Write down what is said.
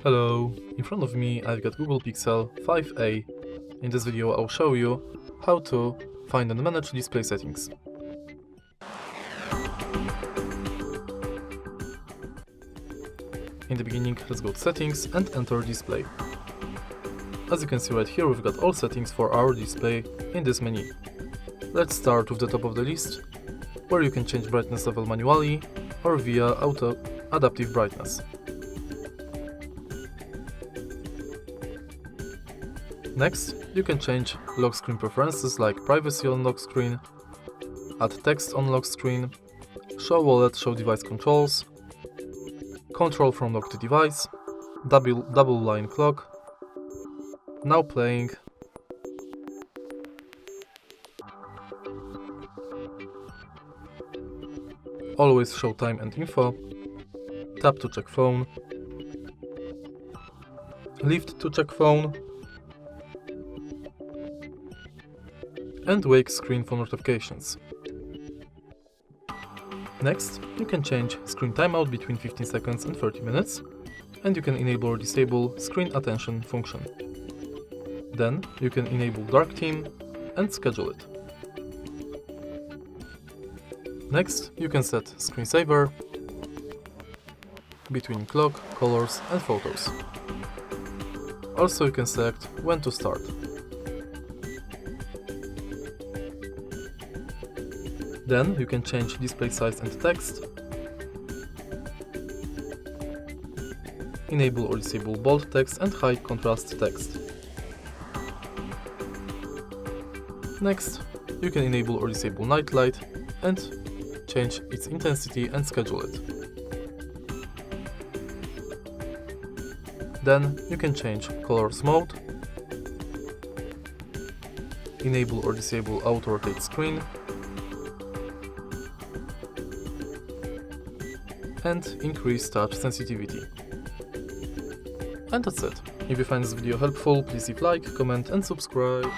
Hello, in front of me I've got Google Pixel 5a. In this video I'll show you how to find and manage display settings. In the beginning, let's go to settings and enter display. As you can see right here, we've got all settings for our display in this menu. Let's start with the top of the list, where you can change brightness level manually or via auto adaptive brightness. Next, you can change lock screen preferences like privacy on lock screen, add text on lock screen, show wallet, show device controls, control from locked device, double line clock, now playing, always show time and info, tap to check phone, lift to check phone, and wake screen for notifications. Next, you can change screen timeout between 15 seconds and 30 minutes, and you can enable or disable screen attention function. Then, you can enable dark theme and schedule it. Next, you can set screensaver between clock, colors and photos. Also, you can select when to start. Then you can change display size and text, enable or disable bold text and high contrast text. Next, you can enable or disable night light and change its intensity and schedule it. Then you can change colors mode, enable or disable auto rotate screen, and increase touch sensitivity. And that's it. If you find this video helpful, please leave like, comment and subscribe.